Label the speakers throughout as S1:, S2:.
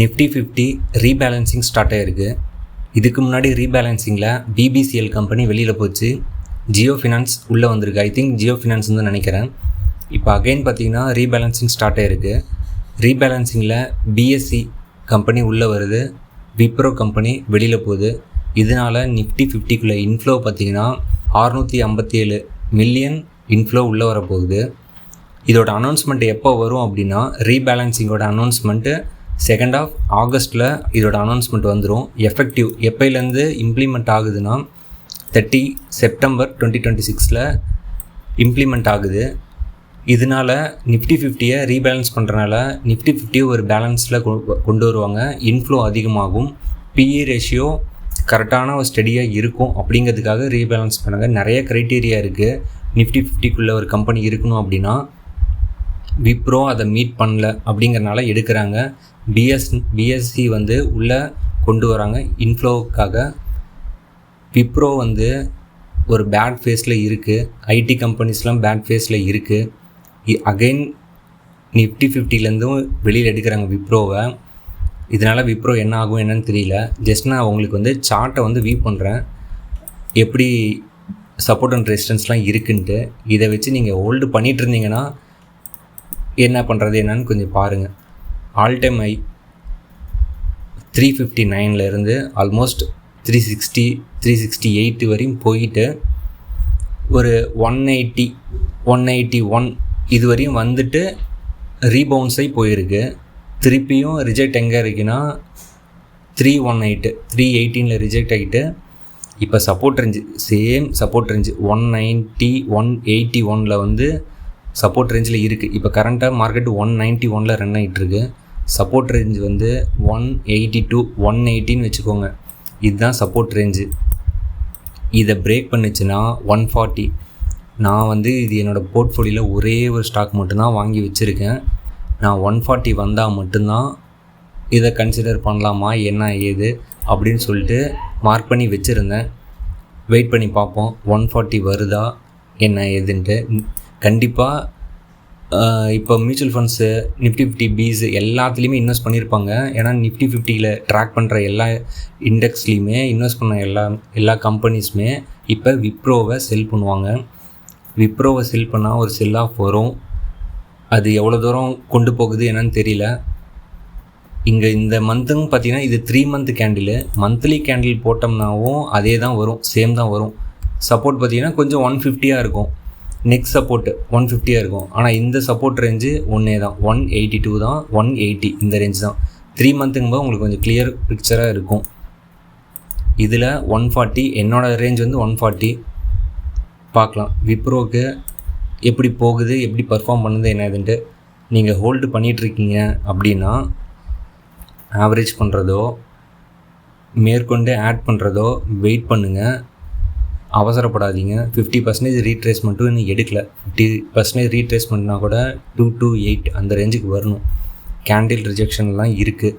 S1: Nifty 50 rebalancing start ஆகிருக்கு. இதுக்கு முன்னாடி ரீபேலன்சிங்கில் பிபிசிஎல் கம்பெனி வெளியில் போச்சு. ஜியோ ஃபினான்ஸ் உள்ளே வந்திருக்கு. ஐ திங்க் ஜியோ ஃபினான்ஸ்னு தான் நினைக்கிறேன். இப்போ அகைன் பார்த்தீங்கன்னா ரீபேலன்சிங் ஸ்டார்ட் ஆகிருக்கு. ரீபேலன்சிங்கில் பிஎஸ்சி கம்பெனி உள்ளே வருது, விப்ரோ கம்பெனி வெளியில் போகுது. இதனால் நிஃப்டி 50க்குள்ளே இன்ஃப்ளோ பார்த்தீங்கன்னா 657 மில்லியன் இன்ஃப்ளோ உள்ளே வரப்போகுது. இதோட அனௌன்ஸ்மெண்ட் எப்போ வரும் அப்படின்னா, ரீபேலன்சிங்கோட அனௌன்ஸ்மெண்ட்டு 2 ஆகஸ்ட்டில் இதோட அனௌன்ஸ்மெண்ட் வந்துடும். எஃபெக்டிவ் எப்போலேருந்து இம்ப்ளிமெண்ட் ஆகுதுன்னா 30 செப்டம்பர் 2026 இம்ப்ளிமெண்ட் ஆகுது. இதனால் நிஃப்டி 50யை ரீபேலன்ஸ் பண்ணுறனால நிஃப்டி 50 ஒரு பேலன்ஸில் கொண்டு வருவாங்க. இன்ஃப்ளோ அதிகமாகும், பிஇ ரேஷியோ கரெக்டான ஒரு ஸ்டடியாக இருக்கும். அப்படிங்கிறதுக்காக ரீபேலன்ஸ் பண்ணுங்க. நிறைய க்ரைட்டீரியா இருக்குது. நிஃப்டி 50க்குள்ளே ஒரு கம்பெனி இருக்கணும் அப்படின்னா விப்ரோ அதை மீட் பண்ணல அப்படிங்கிறனால எடுக்கிறாங்க. பிஎஸ்சி உள்ளே கொண்டு வராங்க இன்ஃப்ளோவுக்காக. விப்ரோ ஒரு பேட் ஃபேஸில் இருக்குது. ஐடி கம்பெனிஸ்லாம் பேட் ஃபேஸில் இருக்குது. அகைன் நிஃப்டி 50லேருந்தும் வெளியில் எடுக்கிறாங்க விப்ரோவை. இதனால் விப்ரோ என்ன ஆகும் என்னன்னு தெரியல. ஜஸ்ட் நான் உங்களுக்கு சார்ட்டை வியூ பண்ணுறேன், எப்படி சப்போர்ட் அண்ட் ரெசிஸ்டன்ஸ்லாம் இருக்குன்ட்டு. இதை வச்சு நீங்கள் ஹோல்டு பண்ணிகிட்டு இருந்தீங்கன்னா என்ன பண்ணுறது என்னன்னு கொஞ்சம் பாருங்கள். ஆல் டைம் ஹை 359 ஆல்மோஸ்ட் 360 368 வரையும் போயிட்டு ஒரு 181 இது வரையும் வந்துட்டு ரீபவுன்ஸ் ஆகி போயிருக்கு. திருப்பியும் ரிஜெக்ட் எங்கே இருக்குன்னா 318 318 ரிஜெக்ட் ஆகிட்டு இப்போ support range same support range 190 181 support ரேஞ்சில் இருக்குது. இப்போ கரண்ட்டாக மார்க்கெட் 191 ரன் ஆகிட்டுருக்கு. சப்போர்ட் ரேஞ்சு 182 118 வச்சுக்கோங்க. இதுதான் சப்போர்ட் ரேஞ்சு. இதை பிரேக் பண்ணிச்சுன்னா 140. நான் இது என்னோடய போர்ட்ஃபோலியோவில் ஒரே ஒரு ஸ்டாக் மட்டும்தான் வாங்கி வச்சுருக்கேன். நான் 140 வந்தால் மட்டும்தான் இதை கன்சிடர் பண்ணலாமா என்ன ஏது அப்படின்னு சொல்லிட்டு மார்க் பண்ணி வச்சுருந்தேன். வெயிட் பண்ணி பார்ப்போம் 140 வருதா என்ன ஏதுன்ட்டு. கண்டிப்பாக இப்போ மியூச்சுவல் ஃபண்ட்ஸு நிஃப்டி 50 பீஸ் எல்லாத்துலேயுமே இன்வெஸ்ட் பண்ணியிருப்பாங்க. ஏன்னா நிஃப்டி 50யில் ட்ராக் பண்ணுற எல்லா இண்டெக்ஸ்லேயுமே இன்வெஸ்ட் பண்ண எல்லா கம்பெனிஸுமே இப்போ விப்ரோவை செல் பண்ணுவாங்க. விப்ரோவை செல் பண்ணால் ஒரு செல் ஆஃப் வரும். அது எவ்வளோ தூரம் கொண்டு போகுது என்னன்னு தெரியல. இங்கே இந்த மந்த்துன்னு பார்த்தீங்கன்னா இது 3 மந்த் கேண்டில். மந்த்லி கேண்டில் போட்டோம்னாவும் அதே தான் வரும், சேம் தான் வரும். சப்போர்ட் பார்த்தீங்கன்னா கொஞ்சம் 150 இருக்கும். நெக்ஸ்ட் சப்போர்ட்டு 150 இருக்கும். ஆனால் இந்த சப்போர்ட் ரேஞ்சு ஒன்றே தான், 182 தான், 180 இந்த ரேஞ்ச் தான். 3 மந்த்துங்கும்போது உங்களுக்கு கொஞ்சம் கிளியர் பிக்சராக இருக்கும். இதில் 140 என்னோடய ரேஞ்ச் 140 பார்க்கலாம். விப்ரோவுக்கு எப்படி போகுது, எப்படி பர்ஃபார்ம் பண்ணுது என்னதுன்ட்டு. நீங்கள் ஹோல்டு பண்ணிகிட்ருக்கீங்க அப்படின்னா ஆவரேஜ் பண்ணுறதோ மேற்கொண்டு ஆட் பண்ணுறதோ வெயிட் பண்ணுங்கள், அவசரப்படாதீங்க. 50% ரீட்ரேஸ்மெண்ட்டும் இன்னும் எடுக்கல. 50% ரீட்ரேஸ்மெண்ட்னால் கூட 228 அந்த ரேஞ்சுக்கு வரணும். கேண்டில் ரிஜெக்ஷன்லாம் இருக்குது,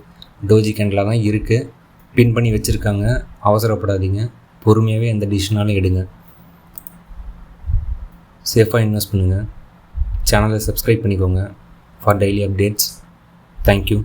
S1: டோஜி கேண்டிலாக தான் இருக்குது, பின் பண்ணி வச்சுருக்காங்க. அவசரப்படாதீங்க, பொறுமையாகவே எந்த டிசிஷனாலும் எடுங்க. சேஃபாக இன்வெஸ்ட் பண்ணுங்கள். சேனலை சப்ஸ்கிரைப் பண்ணிக்கோங்க ஃபார் டெய்லி அப்டேட்ஸ். தேங்க்யூ.